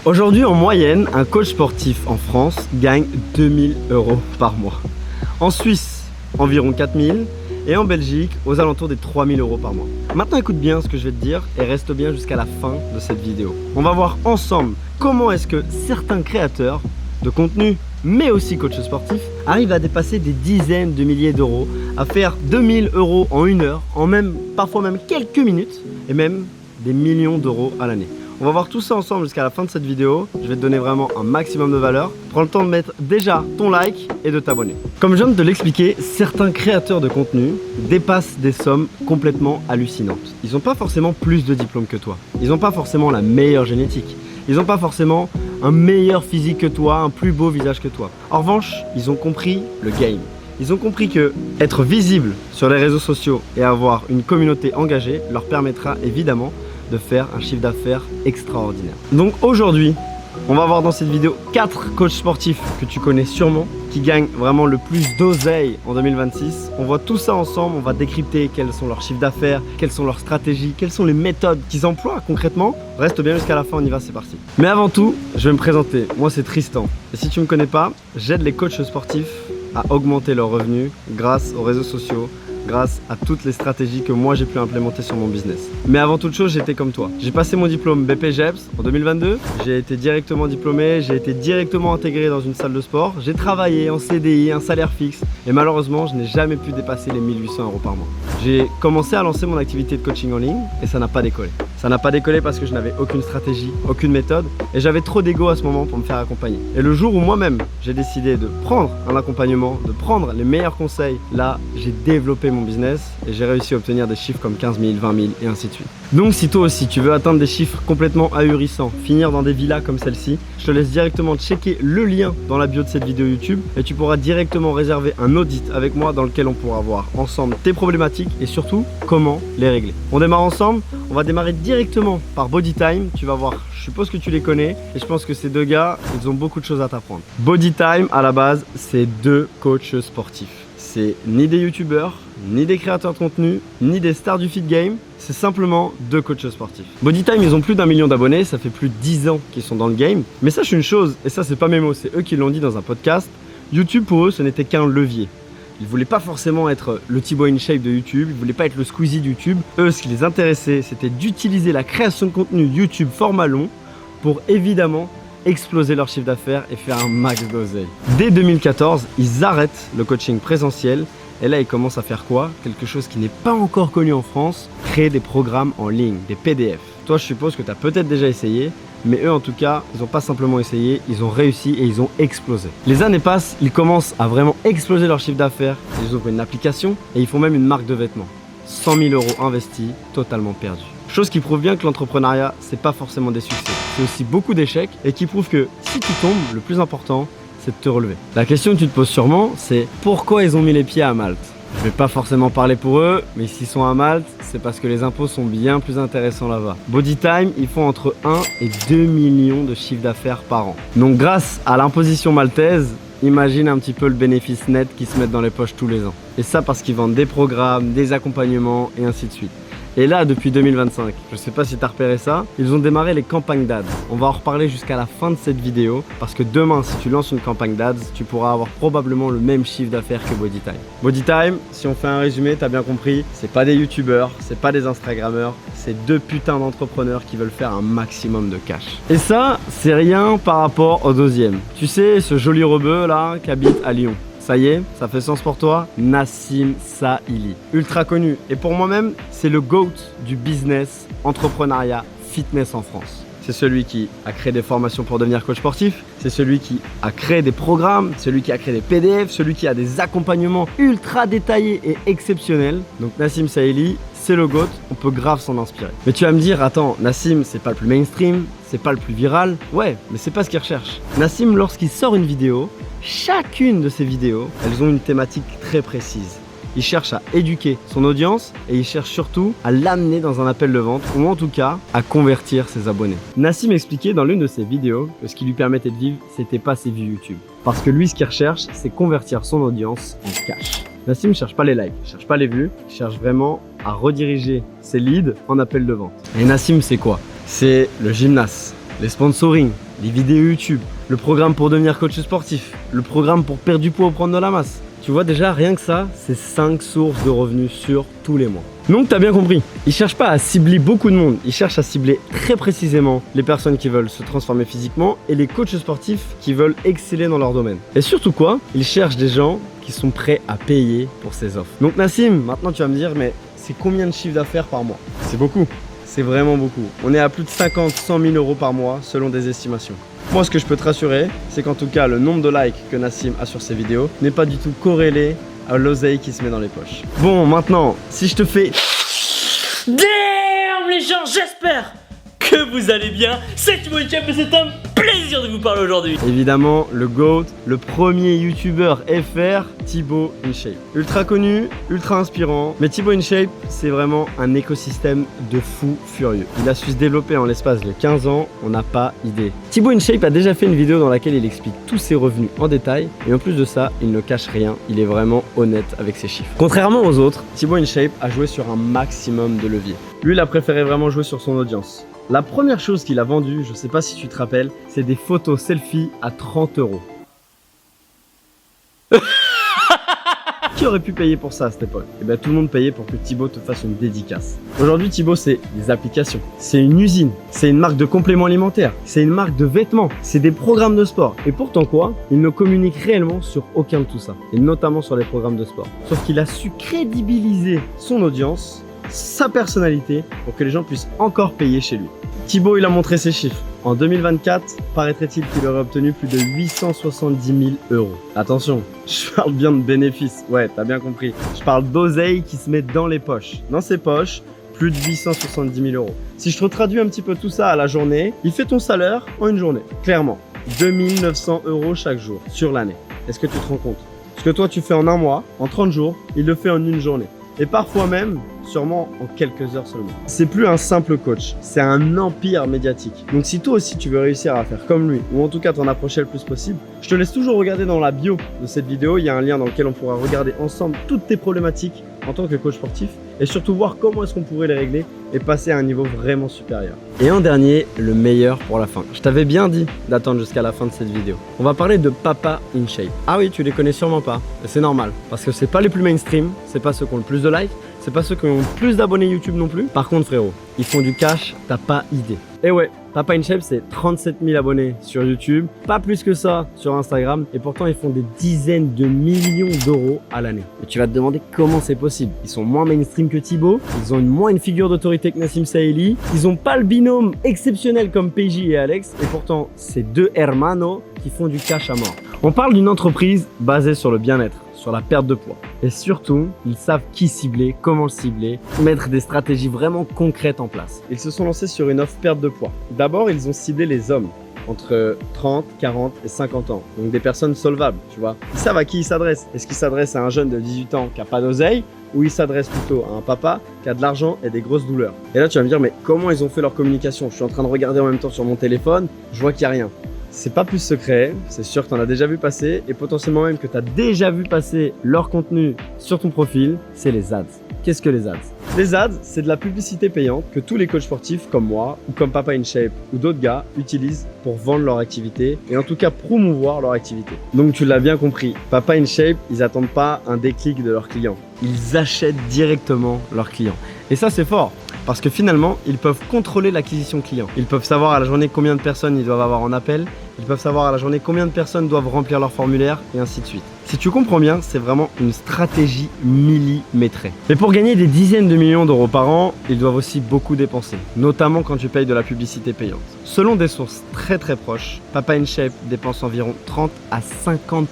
Aujourd'hui, en moyenne, un coach sportif en France gagne 2000 € par mois. En Suisse, environ 4000 et en Belgique, aux alentours des 3000 € par mois. Maintenant, écoute bien ce que je vais te dire et reste bien jusqu'à la fin de cette vidéo. On va voir ensemble comment est-ce que certains créateurs de contenu, mais aussi coachs sportifs, arrivent à dépasser des dizaines de milliers d'euros, à faire 2000 € en une heure, parfois même quelques minutes, et même des millions d'euros à l'année. On va voir tout ça ensemble jusqu'à la fin de cette vidéo. Je vais te donner vraiment un maximum de valeur. Prends le temps de mettre déjà ton like et de t'abonner. Comme je viens de te l'expliquer, certains créateurs de contenu dépassent des sommes complètement hallucinantes. Ils n'ont pas forcément plus de diplômes que toi. Ils n'ont pas forcément la meilleure génétique. Ils n'ont pas forcément un meilleur physique que toi, un plus beau visage que toi. En revanche, ils ont compris le game. Ils ont compris que être visible sur les réseaux sociaux et avoir une communauté engagée leur permettra évidemment de faire un chiffre d'affaires extraordinaire. Donc aujourd'hui, on va voir dans cette vidéo 4 coachs sportifs que tu connais sûrement, qui gagnent vraiment le plus d'oseille en 2026. On voit tout ça ensemble, on va décrypter quels sont leurs chiffres d'affaires, quelles sont leurs stratégies, quelles sont les méthodes qu'ils emploient concrètement. Reste bien jusqu'à la fin, on y va, c'est parti. Mais avant tout, je vais me présenter. Moi, c'est Tristan. Et si tu ne me connais pas, j'aide les coachs sportifs à augmenter leurs revenus grâce aux réseaux sociaux, grâce à toutes les stratégies que moi j'ai pu implémenter sur mon business. Mais avant toute chose, j'étais comme toi. J'ai passé mon diplôme BPGEPS en 2022. J'ai été directement diplômé, j'ai été directement intégré dans une salle de sport. J'ai travaillé en CDI, un salaire fixe. Et malheureusement, je n'ai jamais pu dépasser les 1800 € par mois. J'ai commencé à lancer mon activité de coaching en ligne et ça n'a pas décollé. Ça n'a pas décollé parce que je n'avais aucune stratégie, aucune méthode et j'avais trop d'ego à ce moment pour me faire accompagner. Et le jour où moi-même j'ai décidé de prendre un accompagnement, de prendre les meilleurs conseils, là j'ai développé mon business et j'ai réussi à obtenir des chiffres comme 15 000, 20 000 et ainsi de suite. Donc si toi aussi tu veux atteindre des chiffres complètement ahurissants, finir dans des villas comme celle-ci, je te laisse directement checker le lien dans la bio de cette vidéo YouTube et tu pourras directement réserver un audit avec moi dans lequel on pourra voir ensemble tes problématiques et surtout comment les régler. On démarre ensemble, on va démarrer directement par Bodytime. Tu vas voir, je suppose que tu les connais et je pense que ces deux gars, ils ont beaucoup de choses à t'apprendre. Bodytime à la base, c'est deux coachs sportifs. C'est ni des youtubeurs, ni des créateurs de contenu, ni des stars du fit game. C'est simplement deux coachs sportifs. Bodytime, ils ont plus d'1 million d'abonnés, ça fait plus de 10 ans qu'ils sont dans le game. Mais sache une chose, et ça c'est pas mes mots, c'est eux qui l'ont dit dans un podcast, YouTube pour eux ce n'était qu'un levier. Ils voulaient pas forcément être le Thibaut InShape de YouTube, ils voulaient pas être le Squeezie de YouTube. Eux, ce qui les intéressait, c'était d'utiliser la création de contenu YouTube format long pour évidemment exploser leur chiffre d'affaires et faire un max d'oseille. Dès 2014, ils arrêtent le coaching présentiel et là, ils commencent à faire quoi? Quelque chose qui n'est pas encore connu en France, créer des programmes en ligne, des PDF. Toi, je suppose que tu as peut-être déjà essayé, mais eux en tout cas, ils n'ont pas simplement essayé, ils ont réussi et ils ont explosé. Les années passent, ils commencent à vraiment exploser leur chiffre d'affaires, ils ouvrent une application et ils font même une marque de vêtements. 100 000 € investis, totalement perdus. Chose qui prouve bien que l'entrepreneuriat, c'est pas forcément des succès, c'est aussi beaucoup d'échecs et qui prouve que si tu tombes, le plus important, c'est de te relever. La question que tu te poses sûrement, c'est pourquoi ils ont mis les pieds à Malte? Je vais pas forcément parler pour eux, mais s'ils sont à Malte, c'est parce que les impôts sont bien plus intéressants là-bas. Bodytime, ils font entre 1 et 2 millions de chiffre d'affaires par an. Donc grâce à l'imposition maltaise, imagine un petit peu le bénéfice net qu'ils se mettent dans les poches tous les ans. Et ça parce qu'ils vendent des programmes, des accompagnements et ainsi de suite. Et là, depuis 2025, je sais pas si tu as repéré ça, ils ont démarré les campagnes d'ADS. On va en reparler jusqu'à la fin de cette vidéo parce que demain, si tu lances une campagne d'ADS, tu pourras avoir probablement le même chiffre d'affaires que Bodytime. Bodytime, si on fait un résumé, tu as bien compris, c'est pas des youtubeurs, c'est pas des instagrammeurs, c'est deux putains d'entrepreneurs qui veulent faire un maximum de cash. Et ça, c'est rien par rapport au deuxième. Tu sais, ce joli rebeu là qui habite à Lyon. Ça y est, ça fait sens pour toi? Nassim Saïli, ultra connu. Et pour moi-même, c'est le GOAT du business, entrepreneuriat, fitness en France. C'est celui qui a créé des formations pour devenir coach sportif. C'est celui qui a créé des programmes, celui qui a créé des PDF, celui qui a des accompagnements ultra détaillés et exceptionnels. Donc Nassim Saïli, c'est le GOAT, on peut grave s'en inspirer. Mais tu vas me dire, attends, Nassim, c'est pas le plus mainstream, c'est pas le plus viral. Ouais, mais c'est pas ce qu'il recherche. Nassim, lorsqu'il sort une vidéo, chacune de ces vidéos, elles ont une thématique très précise. Il cherche à éduquer son audience et il cherche surtout à l'amener dans un appel de vente ou en tout cas à convertir ses abonnés. Nassim expliquait dans l'une de ses vidéos que ce qui lui permettait de vivre, c'était pas ses vues YouTube. Parce que lui, ce qu'il recherche, c'est convertir son audience en cash. Nassim ne cherche pas les likes, il ne cherche pas les vues, il cherche vraiment à rediriger ses leads en appel de vente. Et Nassim, c'est quoi? C'est le gymnase, les sponsoring, les vidéos YouTube, le programme pour devenir coach sportif, le programme pour perdre du poids ou prendre de la masse. Tu vois déjà, rien que ça, c'est 5 sources de revenus sur tous les mois. Donc t'as bien compris, ils cherchent pas à cibler beaucoup de monde, ils cherchent à cibler très précisément les personnes qui veulent se transformer physiquement et les coachs sportifs qui veulent exceller dans leur domaine. Et surtout quoi, ils cherchent des gens qui sont prêts à payer pour ces offres. Donc Nassim, maintenant tu vas me dire, mais c'est combien de chiffre d'affaires par mois? C'est beaucoup, c'est vraiment beaucoup. On est à plus de 50, 100 000 euros par mois selon des estimations. Moi, ce que je peux te rassurer, c'est qu'en tout cas, le nombre de likes que Nassim a sur ses vidéos n'est pas du tout corrélé à l'oseille qui se met dans les poches. Bon, maintenant, si je te fais... Damn les gens, j'espère que vous allez bien. C'est Thibaut InShape et c'est un plaisir de vous parler aujourd'hui. Évidemment, le GOAT, le premier youtubeur FR, Thibaut InShape. Ultra connu, ultra inspirant, mais Thibaut InShape, c'est vraiment un écosystème de fou furieux. Il a su se développer en l'espace de 15 ans, on n'a pas idée. Thibaut InShape a déjà fait une vidéo dans laquelle il explique tous ses revenus en détail, et en plus de ça, il ne cache rien, il est vraiment honnête avec ses chiffres. Contrairement aux autres, Thibaut InShape a joué sur un maximum de leviers. Lui, il a préféré vraiment jouer sur son audience. La première chose qu'il a vendue, je sais pas si tu te rappelles, c'est des photos selfie à 30 €. Qui aurait pu payer pour ça à cette époque? Eh bien tout le monde payait pour que Thibaut te fasse une dédicace. Aujourd'hui Thibaut c'est des applications, c'est une usine, c'est une marque de compléments alimentaires, c'est une marque de vêtements, c'est des programmes de sport. Et pourtant quoi? Il ne communique réellement sur aucun de tout ça, et notamment sur les programmes de sport. Sauf qu'il a su crédibiliser son audience, sa personnalité, pour que les gens puissent encore payer chez lui. Thibaut, il a montré ses chiffres. En 2024, paraîtrait-il qu'il aurait obtenu plus de 870 000 €. Attention, je parle bien de bénéfices. Ouais, t'as bien compris. Je parle d'oseille qui se met dans les poches. Dans ses poches, plus de 870 000 €. Si je te traduis un petit peu tout ça à la journée, il fait ton salaire en une journée. Clairement, 2 900 € chaque jour sur l'année. Est-ce que tu te rends compte? Ce que toi tu fais en un mois, en 30 jours, il le fait en une journée. Et parfois même, sûrement en quelques heures seulement. C'est plus un simple coach, c'est un empire médiatique. Donc si toi aussi tu veux réussir à faire comme lui, ou en tout cas t'en approcher le plus possible, je te laisse toujours regarder dans la bio de cette vidéo, il y a un lien dans lequel on pourra regarder ensemble toutes tes problématiques en tant que coach sportif, et surtout voir comment est-ce qu'on pourrait les régler et passer à un niveau vraiment supérieur. Et en dernier, le meilleur pour la fin. Je t'avais bien dit d'attendre jusqu'à la fin de cette vidéo. On va parler de Papa InShape. Ah oui, tu les connais sûrement pas, et c'est normal, parce que c'est pas les plus mainstream, c'est pas ceux qui ont le plus de likes, c'est pas ceux qui ont le plus d'abonnés YouTube non plus. Par contre frérot, ils font du cash, t'as pas idée. Et ouais, Papa InShape c'est 37 000 abonnés sur YouTube, pas plus que ça sur Instagram, et pourtant ils font des dizaines de millions d'euros à l'année. Et tu vas te demander comment c'est possible. Ils sont moins mainstream que Thibaut, ils ont moins une figure d'autorité que Nassim Saeli, ils ont pas le binôme exceptionnel comme PJ et Alex, et pourtant c'est deux hermanos qui font du cash à mort. On parle d'une entreprise basée sur le bien-être, sur la perte de poids. Et surtout, ils savent qui cibler, comment le cibler, mettre des stratégies vraiment concrètes en place. Ils se sont lancés sur une offre perte de poids. D'abord, ils ont ciblé les hommes entre 30, 40 et 50 ans. Donc des personnes solvables, tu vois. Ils savent à qui ils s'adressent. Est-ce qu'ils s'adressent à un jeune de 18 ans qui n'a pas d'oseille, ou ils s'adressent plutôt à un papa qui a de l'argent et des grosses douleurs? Et là, tu vas me dire, mais comment ils ont fait leur communication? Je suis en train de regarder en même temps sur mon téléphone, je vois qu'il n'y a rien. C'est pas plus secret, c'est sûr que tu en as déjà vu passer, et potentiellement même que tu as déjà vu passer leur contenu sur ton profil, c'est les ads. Qu'est-ce que les ads? Les ads, c'est de la publicité payante que tous les coachs sportifs comme moi, ou comme Papa InShape, ou d'autres gars, utilisent pour vendre leur activité, et en tout cas promouvoir leur activité. Donc tu l'as bien compris, Papa InShape, ils attendent pas un déclic de leurs clients. Ils achètent directement leurs clients. Et ça c'est fort, parce que finalement, ils peuvent contrôler l'acquisition client. Ils peuvent savoir à la journée combien de personnes ils doivent avoir en appel, ils peuvent savoir à la journée combien de personnes doivent remplir leur formulaire, et ainsi de suite. Si tu comprends bien, c'est vraiment une stratégie millimétrée. Mais pour gagner des dizaines de millions d'euros par an, ils doivent aussi beaucoup dépenser, notamment quand tu payes de la publicité payante. Selon des sources très proches, Papa InShape dépense environ 30 à 50%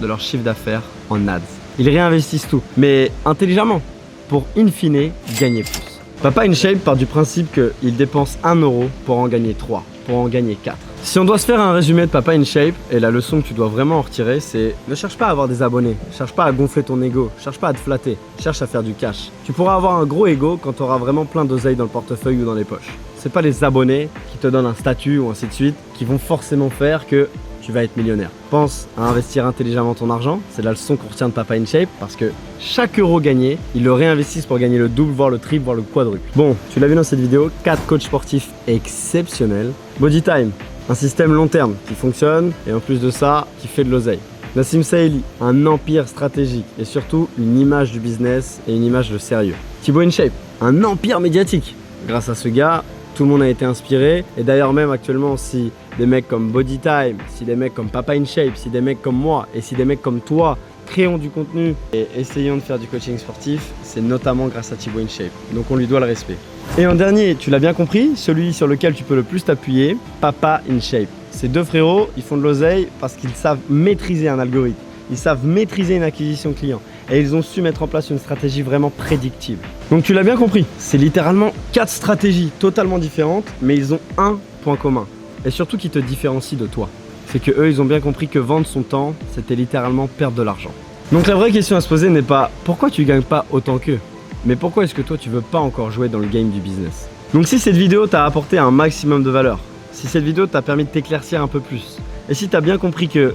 de leur chiffre d'affaires en ads. Ils réinvestissent tout, mais intelligemment, pour in fine gagner plus. Papa InShape part du principe qu'il dépense 1 € pour en gagner 3, pour en gagner 4. Si on doit se faire un résumé de Papa InShape, et la leçon que tu dois vraiment en retirer, c'est ne cherche pas à avoir des abonnés, cherche pas à gonfler ton ego, cherche pas à te flatter, cherche à faire du cash. Tu pourras avoir un gros ego quand tu auras vraiment plein d'oseille dans le portefeuille ou dans les poches. C'est pas les abonnés qui te donnent un statut ou ainsi de suite qui vont forcément faire que tu vas être millionnaire. Pense à investir intelligemment ton argent, c'est la leçon qu'on retient de Papa InShape, parce que chaque euro gagné, ils le réinvestissent pour gagner le double, voire le triple, voire le quadruple. Bon, tu l'as vu dans cette vidéo, 4 coachs sportifs exceptionnels. Body Time, Un système long terme qui fonctionne et en plus de ça, qui fait de l'oseille. Nassim Saïli, un empire stratégique et surtout une image du business et une image de sérieux. Thibaut InShape, un empire médiatique. Grâce à ce gars, tout le monde a été inspiré et d'ailleurs même actuellement si des mecs comme Bodytime, si des mecs comme Papa InShape, si des mecs comme moi et si des mecs comme toi créons du contenu et essayons de faire du coaching sportif, c'est notamment grâce à Thibaut InShape. Donc on lui doit le respect. Et en dernier, tu l'as bien compris, celui sur lequel tu peux le plus t'appuyer, Papa InShape. Ces deux frérots, ils font de l'oseille parce qu'ils savent maîtriser un algorithme, ils savent maîtriser une acquisition client et ils ont su mettre en place une stratégie vraiment prédictive. Donc tu l'as bien compris, c'est littéralement 4 stratégies totalement différentes, mais ils ont un point commun et surtout qui te différencie de toi. C'est que eux, ils ont bien compris que vendre son temps, c'était littéralement perdre de l'argent. Donc la vraie question à se poser n'est pas pourquoi tu gagnes pas autant qu'eux, mais pourquoi est-ce que toi tu veux pas encore jouer dans le game du business. Donc si cette vidéo t'a apporté un maximum de valeur, si cette vidéo t'a permis de t'éclaircir un peu plus, et si t'as bien compris que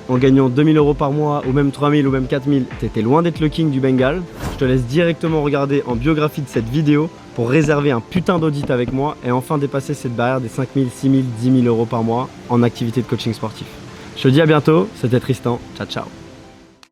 en gagnant 2000 € par mois, ou même 3000 ou même 4000, t'étais loin d'être le king du Bengale, je te laisse directement regarder en biographie de cette vidéo pour réserver un putain d'audit avec moi et enfin dépasser cette barrière des 5000, 6000, 10 000 € par mois en activité de coaching sportif. Je te dis à bientôt, c'était Tristan, ciao ciao.